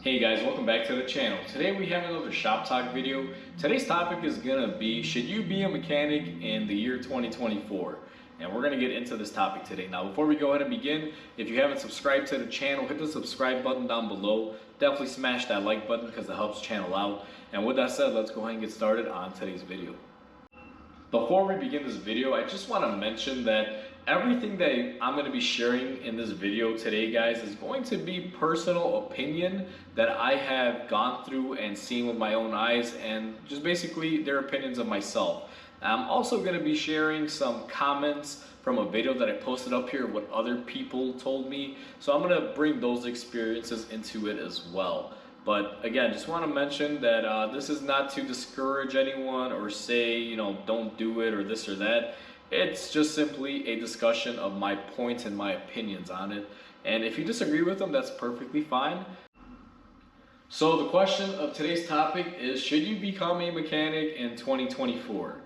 Hey guys, welcome back to the channel. Today we have another shop talk video. Today's topic is gonna be, should you be a mechanic in the year 2024? And we're gonna get into this topic today. Now, before we go ahead and begin, if you haven't subscribed to the channel, hit the subscribe button down below. Definitely smash that like button because it helps the channel out. And with that said, let's go ahead and get started on today's video. Before we begin this video, I just want to mention that everything that I'm going to be sharing in this video today, guys, is going to be personal opinion that I have gone through and seen with my own eyes, and just basically their opinions of myself. I'm also going to be sharing some comments from a video that I posted up here, what other people told me. So I'm going to bring those experiences into it as well. But again, just want to mention that this is not to discourage anyone or say, don't do it or this or that. It's just simply a discussion of my points and my opinions on it. And if you disagree with them, that's perfectly fine. So the question of today's topic is, should you become a mechanic in 2024?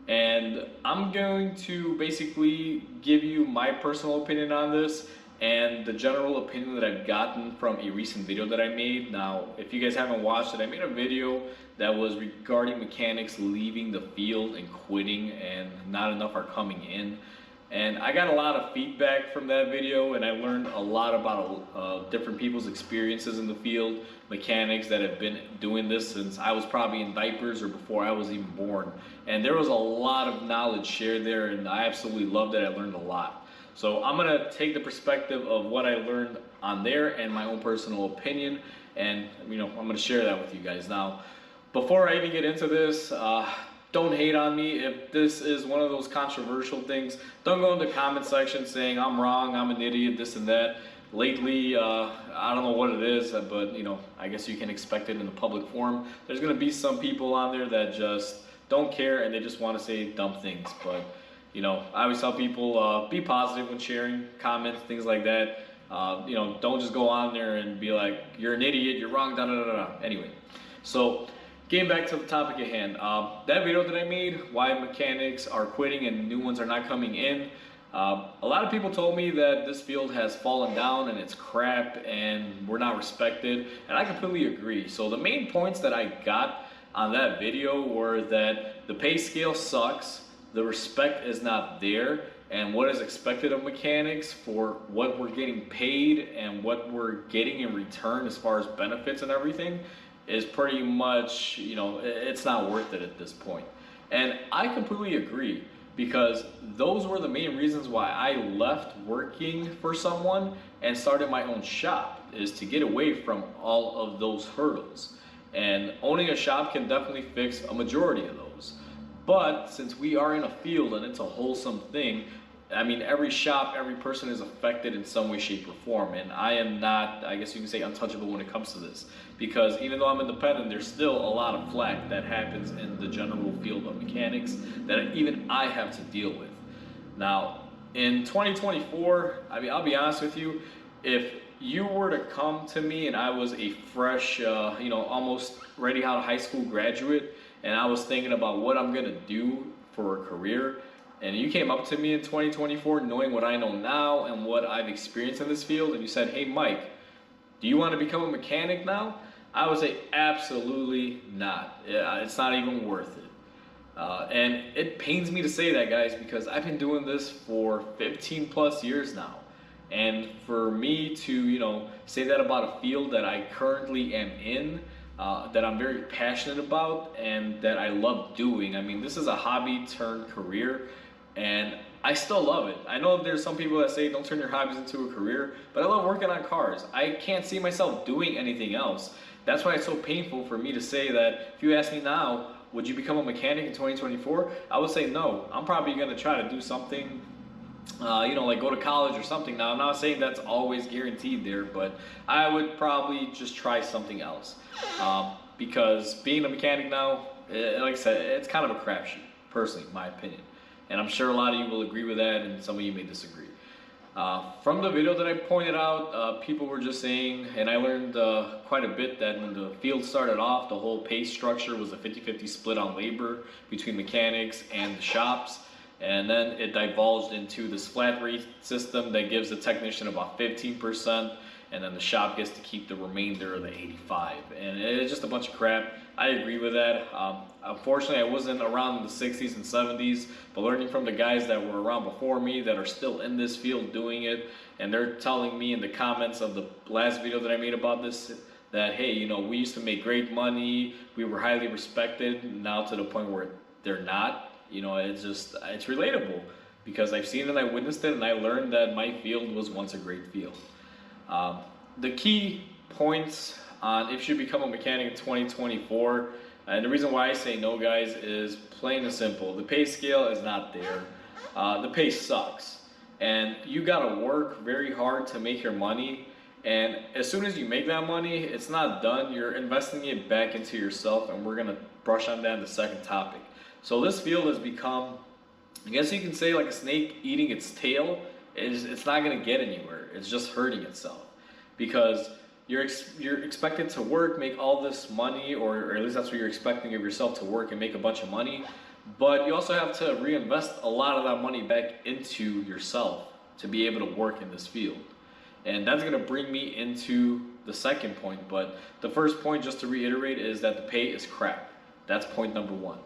And I'm going to basically give you my personal opinion on this and the general opinion that I've gotten from a recent video that I made. Now, if you guys haven't watched it, I made a video that was regarding mechanics leaving the field and quitting, and not enough are coming in. And I got a lot of feedback from that video, and I learned a lot about different people's experiences in the field, mechanics that have been doing this since I was probably in diapers or before I was even born. And there was a lot of knowledge shared there, and I absolutely loved it. I learned a lot. So I'm gonna take the perspective of what I learned on there and my own personal opinion, and I'm gonna share that with you guys. Now, before I even get into this, don't hate on me if this is one of those controversial things. Don't go in the comment section saying I'm wrong, I'm an idiot, this and that. Lately, I don't know what it is, but I guess you can expect it in the public forum. There's gonna be some people on there that just don't care and they just want to say dumb things. But I always tell people, be positive when sharing comments, things like that. Don't just go on there and be like, you're an idiot, you're wrong, da da da da. Anyway, so getting back to the topic at hand, that video that I made, why mechanics are quitting and new ones are not coming in. A lot of people told me that this field has fallen down and it's crap and we're not respected, and I completely agree. So the main points that I got on that video were that the pay scale sucks, the respect is not there, and what is expected of mechanics for what we're getting paid and what we're getting in return as far as benefits and everything is pretty much, it's not worth it at this point. And I completely agree, because those were the main reasons why I left working for someone and started my own shop, is to get away from all of those hurdles. And owning a shop can definitely fix a majority of those. But since we are in a field and it's a wholesome thing, I mean, every shop, every person is affected in some way, shape, or form. And I am not, I guess you can say, untouchable when it comes to this. Because even though I'm independent, there's still a lot of flack that happens in the general field of mechanics that even I have to deal with. Now, in 2024, I mean, I'll be honest with you, if you were to come to me and I was a fresh, almost ready out of high school graduate, and I was thinking about what I'm gonna do for a career, and you came up to me in 2024 knowing what I know now and what I've experienced in this field, and you said, hey Mike, do you want to become a mechanic now? I would say absolutely not. It's not even worth it. And it pains me to say that, guys, because I've been doing this for 15 plus years now. And for me to, say that about a field that I currently am in, that I'm very passionate about and that I love doing. I mean, this is a hobby turned career, and I still love it. I know there's some people that say don't turn your hobbies into a career, but I love working on cars. I can't see myself doing anything else. That's why it's so painful for me to say that if you ask me now, would you become a mechanic in 2024? I would say no. I'm probably gonna try to do something, like go to college or something. Now, I'm not saying that's always guaranteed there, but I would probably just try something else. Because being a mechanic now, like I said, it's kind of a crapshoot, personally, in my opinion. And I'm sure a lot of you will agree with that, and some of you may disagree. From the video that I pointed out, people were just saying, and I learned quite a bit, that when the field started off, the whole pay structure was a 50-50 split on labor between mechanics and the shops. And then it divulged into this flat rate system that gives the technician about 15%, and then the shop gets to keep the remainder of the 85. And it's just a bunch of crap. I agree with that. Unfortunately, I wasn't around in the 60s and 70s, but learning from the guys that were around before me that are still in this field doing it, and they're telling me in the comments of the last video that I made about this that, hey, you know, we used to make great money, we were highly respected, now to the point where they're not. You know, it's relatable because I've seen it, I witnessed it, and I learned that my field was once a great field. The key points on if you should become a mechanic in 2024, and the reason why I say no, guys, is plain and simple. The pay scale is not there. The pay sucks, and you gotta work very hard to make your money. And as soon as you make that money, it's not done. You're investing it back into yourself, and we're gonna brush on that in the second topic. So this field has become, I guess you can say, like a snake eating its tail. It's not gonna get anywhere. It's just hurting itself because you're expected to work, make all this money, or at least that's what you're expecting of yourself, to work and make a bunch of money. But you also have to reinvest a lot of that money back into yourself to be able to work in this field. And that's gonna bring me into the second point. But the first point, just to reiterate, is that the pay is crap. That's point number one.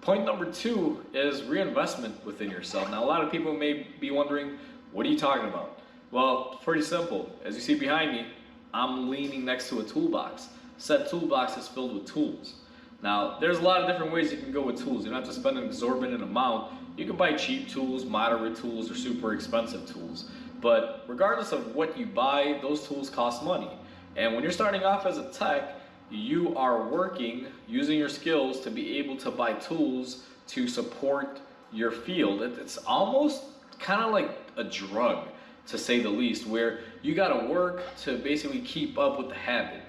Point number two is reinvestment within yourself. Now, a lot of people may be wondering, what are you talking about? Well, pretty simple. As you see behind me, I'm leaning next to a toolbox. Said toolbox is filled with tools. Now, there's a lot of different ways you can go with tools. You don't have to spend an exorbitant amount. You can buy cheap tools, moderate tools, or super expensive tools. But regardless of what you buy, those tools cost money. And when you're starting off as a tech, you are working, using your skills to be able to buy tools to support your field. It's almost kind of like a drug, to say the least, where you gotta work to basically keep up with the habit.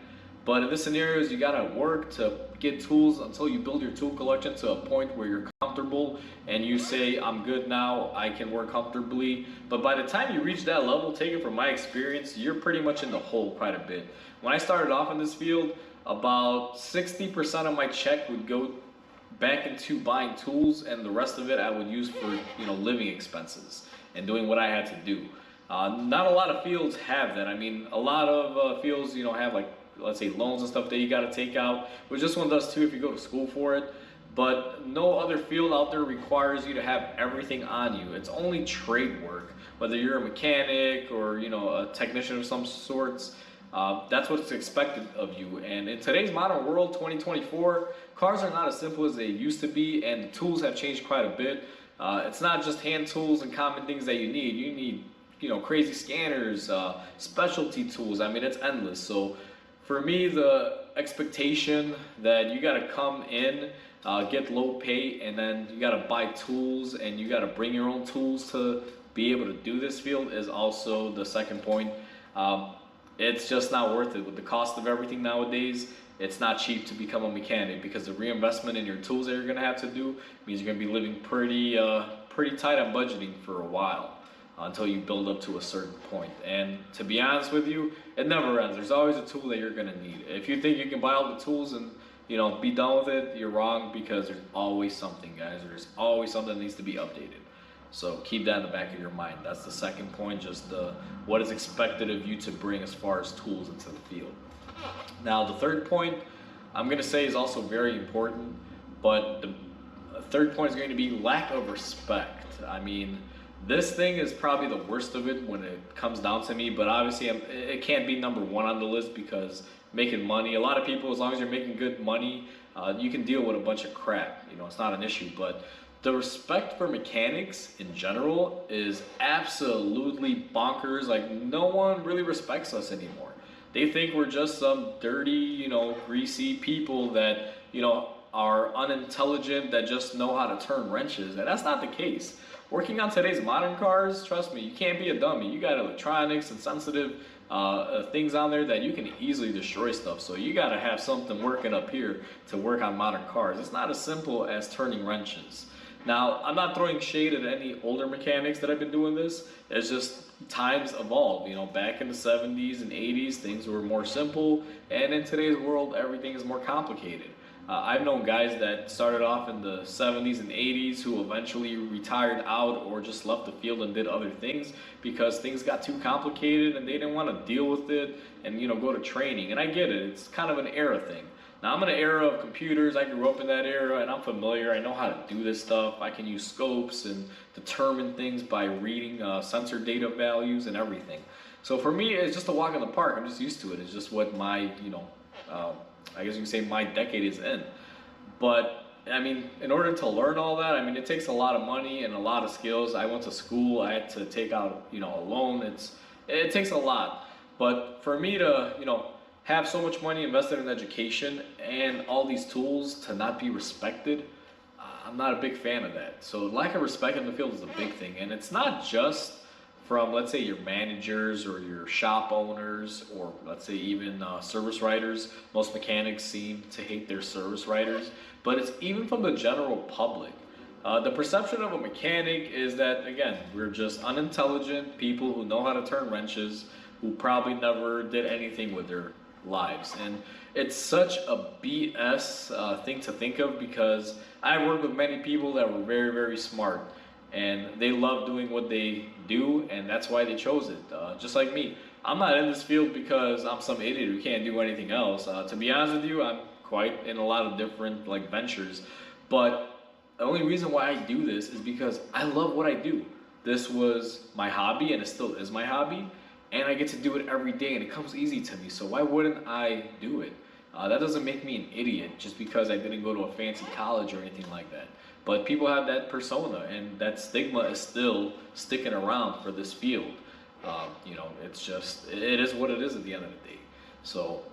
But in this scenario, you gotta work to get tools until you build your tool collection to a point where you're comfortable and you say, I'm good now, I can work comfortably. But by the time you reach that level, taken from my experience, you're pretty much in the hole quite a bit. When I started off in this field, about 60% of my check would go back into buying tools, and the rest of it I would use for, you know, living expenses and doing what I had to do. Not a lot of fields have that. I mean, a lot of fields, you know, have, like, let's say, loans and stuff that you got to take out, which this one does too if you go to school for it. But no other field out there requires you to have everything on you. It's only trade work, whether you're a mechanic or, you know, a technician of some sorts. That's what's expected of you. And in today's modern world, 2024, cars are not as simple as they used to be, and the tools have changed quite a bit. It's not just hand tools and common things that you need. You need, you know, crazy scanners, specialty tools. I mean, it's endless. So for me, the expectation that you got to come in, get low pay, and then you got to buy tools and you got to bring your own tools to be able to do this field is also the second point. It's just not worth it. With the cost of everything nowadays, it's not cheap to become a mechanic, because the reinvestment in your tools that you're going to have to do means you're going to be living pretty tight on budgeting for a while, until you build up to a certain point. And to be honest with you, it never ends. There's always a tool that you're gonna need. If you think you can buy all the tools and, you know, be done with it, you're wrong, because there's always something, guys. There's always something that needs to be updated. So keep that in the back of your mind. That's the second point, just what is expected of you to bring as far as tools into the field. Now, the third point I'm gonna say is also very important, but the third point is going to be lack of respect. I mean, this thing is probably the worst of it when it comes down to me, but obviously it can't be number one on the list, because making money, a lot of people, as long as you're making good money, you can deal with a bunch of crap. You know, it's not an issue. But the respect for mechanics in general is absolutely bonkers. Like, no one really respects us anymore. They think we're just some dirty, you know, greasy people that, you know, are unintelligent, that just know how to turn wrenches. And that's not the case. Working on today's modern cars, trust me, you can't be a dummy. You got electronics and sensitive things on there that you can easily destroy stuff. So you got to have something working up here to work on modern cars. It's not as simple as turning wrenches. Now, I'm not throwing shade at any older mechanics that have been doing this. It's just times evolve. You know, back in the 70s and 80s, things were more simple. And in today's world, everything is more complicated. I've known guys that started off in the 70s and 80s who eventually retired out or just left the field and did other things because things got too complicated and they didn't want to deal with it and go to training. And I get it, it's kind of an era thing. Now I'm in an era of computers. I grew up in that era and I'm familiar. I know how to do this stuff. I can use scopes and determine things by reading sensor data values and everything. So for me, it's just a walk in the park. I'm just used to it. It's just what my, I guess you can say my decade is in. But I mean, in order to learn all that, I mean, it takes a lot of money and a lot of skills. I went to school. I had to take out, a loan. It takes a lot. But for me to, have so much money invested in education and all these tools to not be respected, I'm not a big fan of that. So lack of respect in the field is a big thing. And it's not just from, let's say, your managers or your shop owners, or let's say even service writers. Most mechanics seem to hate their service writers, but it's even from the general public. The perception of a mechanic is that, again, we're just unintelligent people who know how to turn wrenches, who probably never did anything with their lives. And it's such a BS thing to think of, because I worked with many people that were very, very smart and they love doing what they do, and that's why they chose it. Just like me, I'm not in this field because I'm some idiot who can't do anything else. To be honest with you, I'm quite in a lot of different ventures, but the only reason why I do this is because I love what I do. This was my hobby and it still is my hobby, and I get to do it every day and it comes easy to me, so why wouldn't I do it? That doesn't make me an idiot just because I didn't go to a fancy college or anything like that. But people have that persona, and that stigma is still sticking around for this field. It's just, it is what it is at the end of the day. So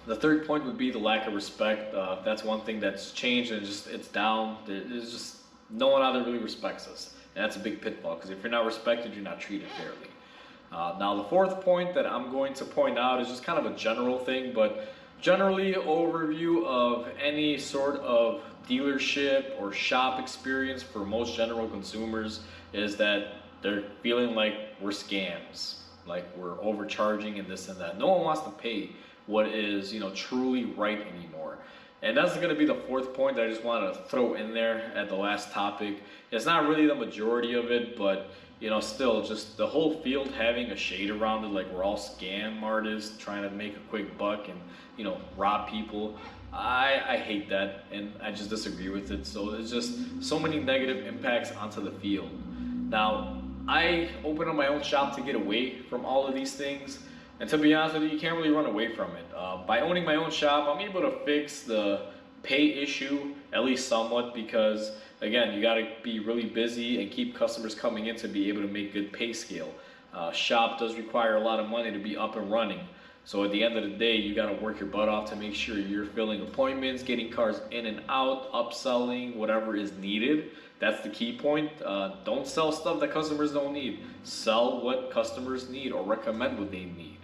the third point would be the lack of respect. That's one thing that's changed, and it's down. There's just no one out there really respects us. And that's a big pitfall, because if you're not respected, you're not treated fairly. Now the fourth point that I'm going to point out is just kind of a general thing, but generally overview of any sort of dealership or shop experience for most general consumers is that they're feeling like we're scams, like we're overcharging and this and that. No one wants to pay what is, truly right anymore. And that's going to be the fourth point that I just want to throw in there at the last topic. It's not really the majority of it, but still, just the whole field having a shade around it, like we're all scam artists trying to make a quick buck and rob people. I hate that, and I just disagree with it. So there's just so many negative impacts onto the field. Now, I opened up my own shop to get away from all of these things, and to be honest with you, you can't really run away from it. By owning my own shop, I'm able to fix the pay issue, at least somewhat, because again, you got to be really busy and keep customers coming in to be able to make good pay scale. Shop does require a lot of money to be up and running. So at the end of the day, you got to work your butt off to make sure you're filling appointments, getting cars in and out, upselling, whatever is needed. That's the key point. Don't sell stuff that customers don't need. Sell what customers need, or recommend what they need.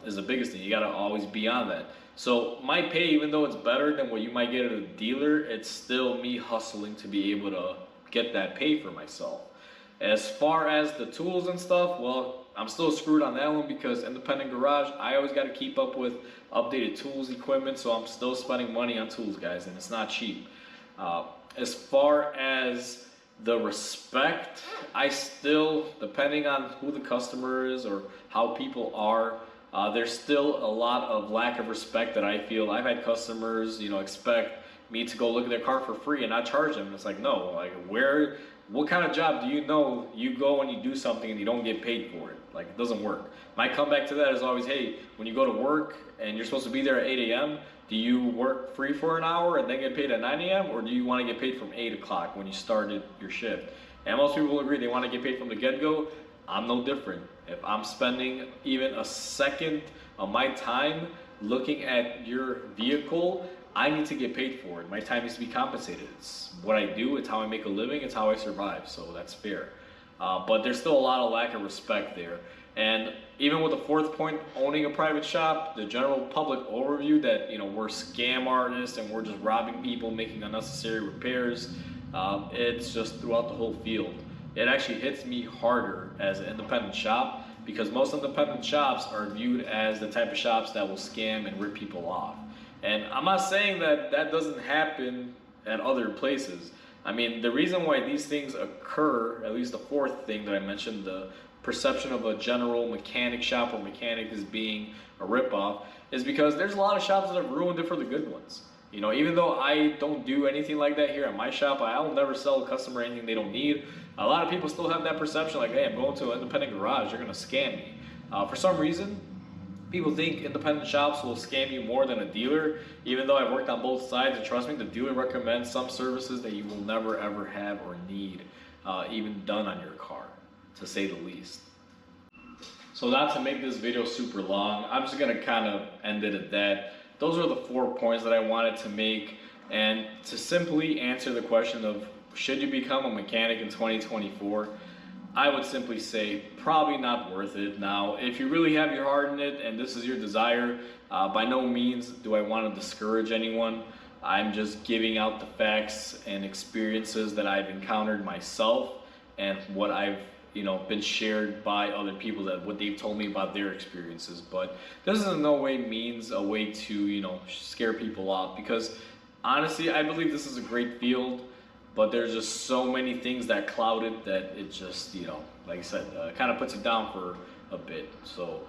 Is the biggest thing. You got to always be on that. So my pay, even though it's better than what you might get at a dealer, it's still me hustling to be able to get that pay for myself. As far as the tools and stuff, well, I'm still screwed on that one, because independent garage, I always got to keep up with updated tools, equipment, so I'm still spending money on tools, guys, and it's not cheap. As far as the respect, I still, depending on who the customer is or how people are, there's still a lot of lack of respect that I feel. I've had customers, expect me to go look at their car for free and not charge them. It's like, no, what kind of job do you go and you do something and you don't get paid for it? Like, it doesn't work. My comeback to that is always, hey, when you go to work and you're supposed to be there at 8 a.m., do you work free for an hour and then get paid at 9 a.m., or do you want to get paid from 8 o'clock when you started your shift? And most people will agree they want to get paid from the get-go. I'm no different. If I'm spending even a second of my time looking at your vehicle, I need to get paid for it. My time needs to be compensated. It's what I do, it's how I make a living, it's how I survive, so that's fair. But there's still a lot of lack of respect there. And even with the fourth point, owning a private shop, the general public overview that we're scam artists and we're just robbing people, making unnecessary repairs, it's just throughout the whole field. It actually hits me harder as an independent shop, because most independent shops are viewed as the type of shops that will scam and rip people off. And I'm not saying that that doesn't happen at other places. I mean, the reason why these things occur, at least the fourth thing that I mentioned, the perception of a general mechanic shop or mechanic as being a ripoff, is because there's a lot of shops that have ruined it for the good ones. You know, even though I don't do anything like that here at my shop, I'll never sell a customer anything they don't need. A lot of people still have that perception like, hey, I'm going to an independent garage, they're gonna scam me. For some reason, people think independent shops will scam you more than a dealer, even though I've worked on both sides, and trust me, the dealer recommends some services that you will never ever have or need even done on your car, to say the least. So not to make this video super long, I'm just gonna kind of end it at that. Those are the 4 points that I wanted to make, and to simply answer the question of should you become a mechanic in 2024, I would simply say probably not worth it. Now, if you really have your heart in it and this is your desire, by no means do I want to discourage anyone. I'm just giving out the facts and experiences that I've encountered myself and what I've been shared by other people, that what they've told me about their experiences. But this is in no way means a way to scare people off, because honestly I believe this is a great field. But there's just so many things that cloud it that it just, like I said, kind of puts it down for a bit. So,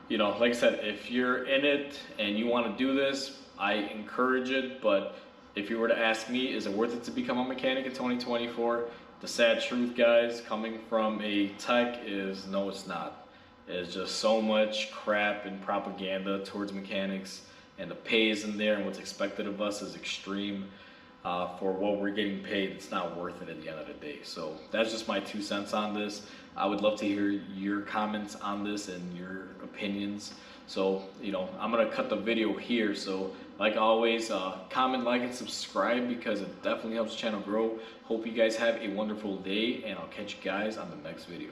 like I said, if you're in it and you want to do this, I encourage it. But if you were to ask me, is it worth it to become a mechanic in 2024? The sad truth, guys, coming from a tech, is no, it's not. It's just so much crap and propaganda towards mechanics, and the pay isn't there, and what's expected of us is extreme. For what we're getting paid, it's not worth it at the end of the day. So that's just my 2 cents on this. I would love to hear your comments on this and your opinions. So, I'm gonna cut the video here. So like always, comment, like, and subscribe, because it definitely helps the channel grow. Hope you guys have a wonderful day, and I'll catch you guys on the next video.